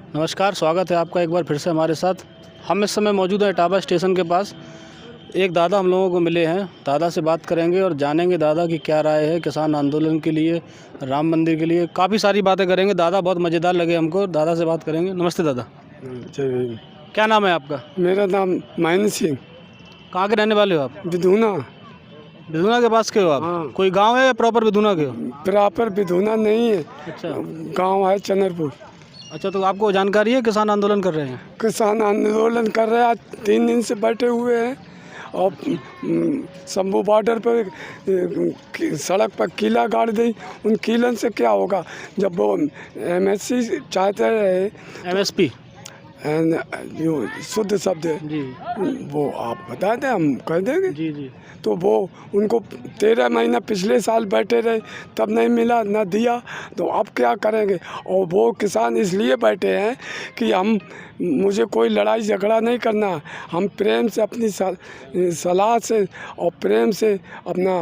नमस्कार, स्वागत है आपका एक बार फिर से हमारे साथ। हम इस समय मौजूद हैं इटावा स्टेशन के पास। एक दादा हम लोगों को मिले हैं। दादा से बात करेंगे और जानेंगे दादा की क्या राय है किसान आंदोलन के लिए, राम मंदिर के लिए। काफ़ी सारी बातें करेंगे। दादा बहुत मज़ेदार लगे हमको। दादा से बात करेंगे। नमस्ते दादा। जय भीम। क्या नाम है आपका? मेरा नाम महेंद्र सिंह, कहाँ के रहने वाले हो आप? विधुना। बिधुना के पास के हो आप? हाँ। कोई गाँव है या प्रॉपर बिधुना के हो? प्रॉपर विधुना नहीं है, अच्छा गांव है चंद्रपुर। अच्छा, तो आपको जानकारी है किसान आंदोलन कर रहे हैं? किसान आंदोलन कर रहे हैं, आज 3 दिन से बैठे हुए हैं। और शंभू बॉर्डर पर सड़क पर कीला गाड़ दी। उन कीलन से क्या होगा? जब वो MSC चाहते रहे, MSP जो शुद्ध शब्द है जी वो आप बता दें, हम कह देंगे। जी जी। तो वो उनको 13 महीना पिछले साल बैठे रहे, तब नहीं मिला, न दिया, तो अब क्या करेंगे? और वो किसान इसलिए बैठे हैं कि मुझे कोई लड़ाई झगड़ा नहीं करना, हम प्रेम से अपनी सलाह से और प्रेम से अपना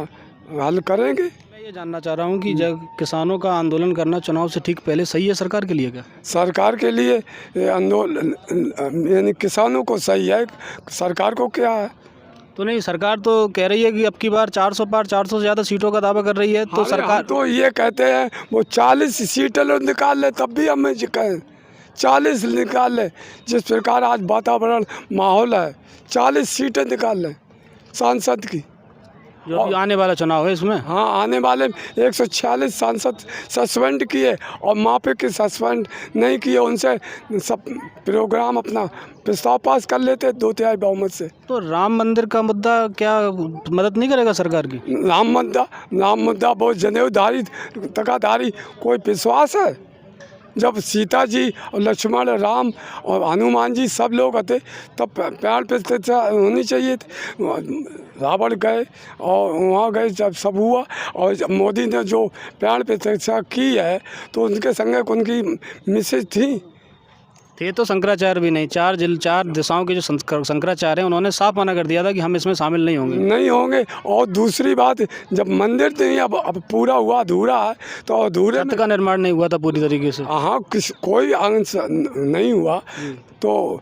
हल करेंगे। मैं ये जानना चाह रहा हूँ कि जब किसानों का आंदोलन करना चुनाव से ठीक पहले सही है सरकार के लिए क्या? सरकार के लिए आंदोलन यानी किसानों को सही है, सरकार को क्या है? तो नहीं, सरकार तो कह रही है कि अब की बार 400 पार 400 से ज़्यादा सीटों का दावा कर रही है। तो सरकार तो ये कहते हैं वो 40 सीटें लोग निकाल ले, तब भी हमें कहें 40 निकाल ले। जिस प्रकार आज वातावरण माहौल है, 40 सीटें निकाल लें सांसद की। जो भी आने वाला चुनाव है इसमें। हाँ, आने वाले 146 सांसद सस्पेंड किए और मापे के सस्पेंड नहीं किए, उनसे सब प्रोग्राम अपना प्रस्ताव पास कर लेते 2/3 बहुमत से। तो राम मंदिर का मुद्दा क्या मदद नहीं करेगा सरकार की? राम मुद्दा बहुत जनेऊधारी तकाधारी कोई विश्वास है? जब सीता जी और लक्ष्मण, राम और हनुमान जी सब लोग आते, तब प्राण प्रतिष्ठा होनी चाहिए थी। रावण गए और वहाँ गए, जब सब हुआ, और जब मोदी ने जो प्राण प्रतिष्ठा की है तो उनके संग उनकी मिसेज थी। थे तो शंकराचार्य भी नहीं। 4 दिशाओं के जो शंकराचार्य हैं उन्होंने साफ मना कर दिया था कि हम इसमें शामिल नहीं होंगे। और दूसरी बात, जब मंदिर नहीं अब पूरा हुआ, अधूरा है, तो अधूरे छत का निर्माण नहीं हुआ था पूरी तरीके से। हाँ, कोई अंश नहीं हुआ, तो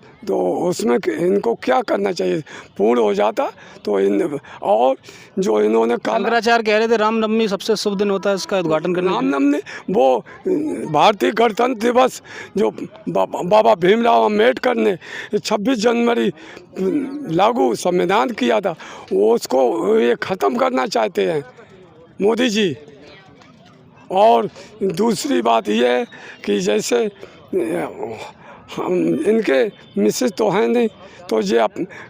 उसमें इनको क्या करना चाहिए? पूर्ण हो जाता तो और जो इन्होंने शंकराचार्य कह रहे थे रामनवमी सबसे शुभ दिन होता है इसका उद्घाटन करने। रामनवमी वो भारतीय गणतंत्र दिवस जो बाबा भीमराव अम्बेडकर ने 26 जनवरी लागू संविधान किया था, वो उसको ये ख़त्म करना चाहते हैं मोदी जी। और दूसरी बात ये है कि जैसे इनके मिसेज तो हैं नहीं, तो ये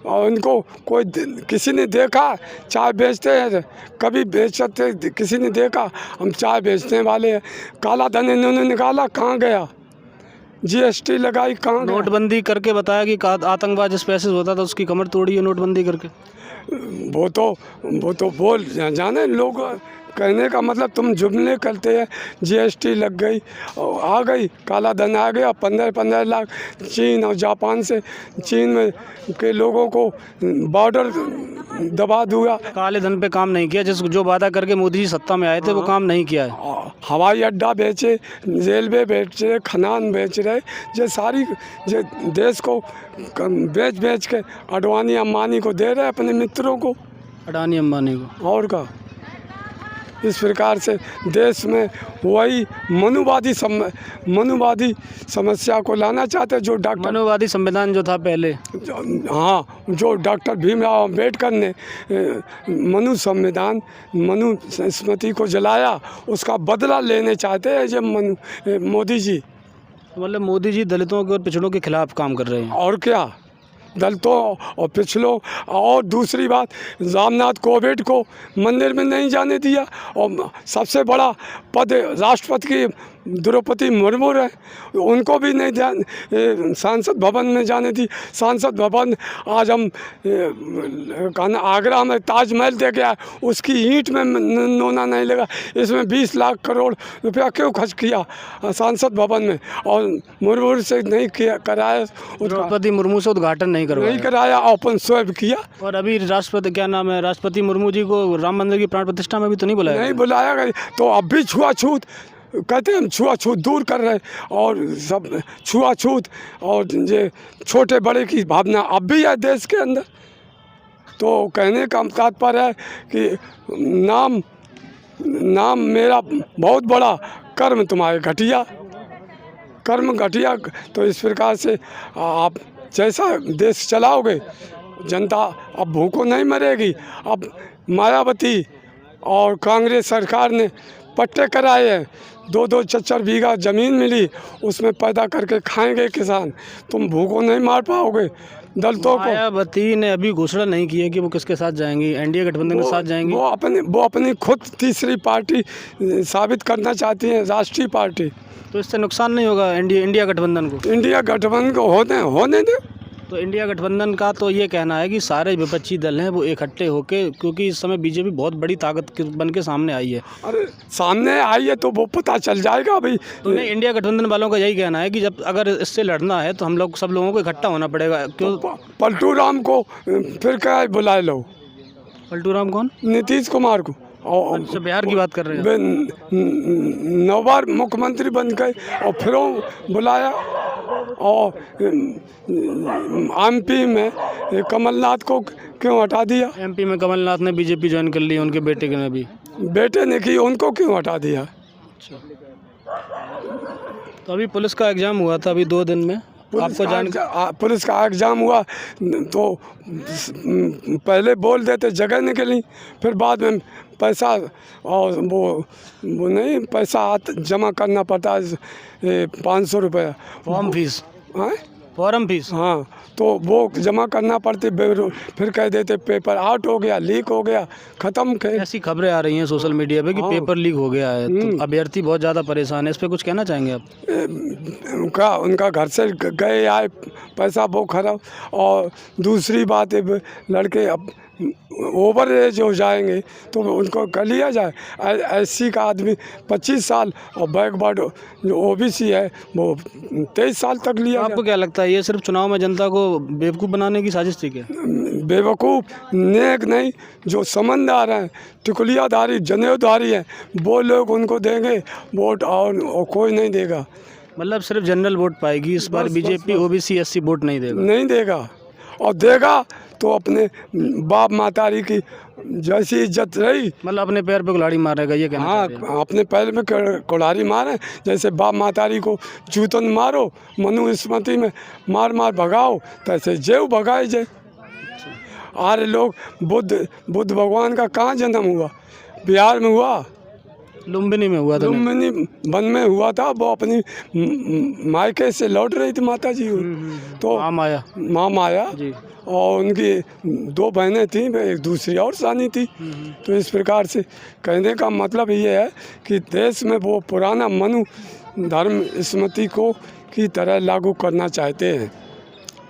और इनको कोई किसी ने देखा चाय बेचते हैं, कभी बेच सकते, किसी ने देखा हम चाय बेचने वाले हैं? काला धन इन्होंने निकाला, कहाँ गया? GST लगाई, कहाँ गया? नोटबंदी करके बताया कि आतंकवाद जिस पैसे होता था उसकी कमर तोड़ी है नोटबंदी करके। वो तो बोल जाने लोग, कहने का मतलब तुम जुमले करते हैं। GST लग गई, आ गई, काला धन आ गया, 15 लाख चीन और जापान से, चीन में के लोगों को बॉर्डर दबा दूंगा। काले धन पे काम नहीं किया, जो वादा करके मोदी जी सत्ता में आए थे वो काम नहीं किया है। हवाई अड्डा बेचे, रेलवे बेचे, खनान बेच रहे, ये सारी ये देश को बेच के अडवाणी अंबानी को दे रहे, अपने मित्रों को, अडानी अंबानी को। और का इस प्रकार से देश में वही मनुवादी समस्या को लाना चाहते, जो डॉक्टर मनुवादी संविधान जो था पहले। हाँ, जो डॉक्टर भीमराव अम्बेडकर ने मनु स्मृति को जलाया, उसका बदला लेने चाहते हैं जब मोदी जी। मतलब मोदी जी दलितों के और पिछड़ों के खिलाफ काम कर रहे हैं। और क्या, दलितों और पिछड़ों। और दूसरी बात, रामनाथ कोविंद को मंदिर में नहीं जाने दिया, और सबसे बड़ा पद राष्ट्रपति की द्रौपदी मुर्मू है, उनको भी नहीं सांसद भवन में जाने दी। सांसद भवन आज हम आगरा में ताजमहल दे गया, उसकी ईंट में नोना नहीं लगा। इसमें 20 लाख करोड़ रुपया क्यों खर्च किया सांसद भवन में, और मुर्मू से नहीं कराया, द्रौपदी मुर्मू से उद्घाटन नहीं कराया, ओपन स्वैप किया। और अभी राष्ट्रपति, क्या नाम है, राष्ट्रपति मुर्मू जी को राम मंदिर की प्राण प्रतिष्ठा में भी तो नहीं बुलाया गया। तो अब भी छुआछूत कहते हैं हम छुआछूत दूर कर रहे और सब छुआछूत और ये छोटे बड़े की भावना अब भी है देश के अंदर। तो कहने का तात्पर्य है कि नाम मेरा बहुत बड़ा, कर्म तुम्हारे घटिया, कर्म घटिया। तो इस प्रकार से आप जैसा देश चलाओगे, जनता अब भूखों नहीं मरेगी। अब मायावती और कांग्रेस सरकार ने पट्टे कराए हैं, 2-2 4-4 बीघा ज़मीन मिली, उसमें पैदा करके खाएंगे किसान। तुम भूखों नहीं मार पाओगे दलितों को। मायावती ने अभी घोषणा नहीं की है कि वो किसके साथ जाएंगी, एनडीए गठबंधन के साथ जाएंगी। वो अपनी खुद तीसरी पार्टी साबित करना चाहती हैं, राष्ट्रीय पार्टी। तो इससे नुकसान नहीं होगा इंडिया गठबंधन को? इंडिया गठबंधन को होने दे। तो इंडिया गठबंधन का तो ये कहना है कि सारे विपक्षी दल हैं वो इकट्ठे होके, क्योंकि इस समय बीजेपी बहुत बड़ी ताकत बन के सामने आई है। अरे सामने आई है तो वो पता चल जाएगा भाई। तो नहीं, इंडिया गठबंधन वालों का यही कहना है कि जब अगर इससे लड़ना है तो हम लोग सब लोगों को इकट्ठा होना पड़ेगा। क्यों? पलटू राम को फिर क्या बुला लो? पलटू राम कौन? नीतीश कुमार को। और अच्छा, बिहार की बात कर रहे हैं। 9 बार मुख्यमंत्री बन गए और फिर बुलाया। और एमपी में कमलनाथ को क्यों हटा दिया? एमपी में कमलनाथ ने बीजेपी ज्वाइन कर ली, उनके बेटे ने भी। बेटे ने की, उनको क्यों हटा दिया? अच्छा, तो अभी पुलिस का एग्जाम हुआ था अभी 2 दिन में, आपको पुलिस का एग्ज़ाम हुआ तो पहले बोल देते जगह निकली, फिर बाद में पैसा और वो नहीं पैसा जमा करना पड़ता है 500 रुपये फॉर्म फीस। हाँ फॉर्म फीस, हाँ, तो वो जमा करना पड़ती, फिर कह देते पेपर आउट हो गया, लीक हो गया, ख़त्म। ऐसी खबरें आ रही हैं सोशल मीडिया पे कि पेपर लीक हो गया है, तो अभ्यर्थी बहुत ज़्यादा परेशान है। इस पे कुछ कहना चाहेंगे आप? उनका घर से गए आए पैसा वो खराब। और दूसरी बात है, लड़के अब ओवर एज हो जाएंगे तो उनको कर लिया जाए। एससी का आदमी 25 साल और बैकवर्ड जो ओबीसी है वो 23 साल तक लिया। आपको क्या लगता है ये सिर्फ चुनाव में जनता को बेवकूफ़ बनाने की साजिश थी क्या? बेवकूफ़ नेक नहीं, जो समझदार हैं, टिकुलियाधारी जनेऊधारी हैं, वो लोग उनको देंगे वोट और कोई नहीं देगा। मतलब सिर्फ जनरल वोट पाएगी इस बार बीजेपी, ओबीसी एससी वोट नहीं देगा? नहीं देगा, और देगा तो अपने बाप मातारी की जैसी इज्जत रही, मतलब अपने पैर पे कुल्हाड़ी मारेगा, ये कहना चाहते हैं? हाँ, अपने पैर में कुल्हाड़ी मारे। जैसे बाप मातारी को जूतन मारो, मनुस्मृति में मार भगाओ, तैसे जेव भगाए जाए। आर्य लोग बुद्ध भगवान का कहाँ जन्म हुआ? बिहार में हुआ, लुम्बिनी में हुआ था। लुम्बिनी वन में हुआ था। वो अपनी मायके से लौट रही थी माता जी, तो माँ माया जी, और उनकी 2 बहनें थीं, एक दूसरी और सानी थी। तो इस प्रकार से कहने का मतलब ये है कि देश में वो पुराना मनु धर्म स्मृति को की तरह लागू करना चाहते हैं।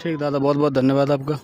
ठीक दादा, बहुत बहुत धन्यवाद आपका।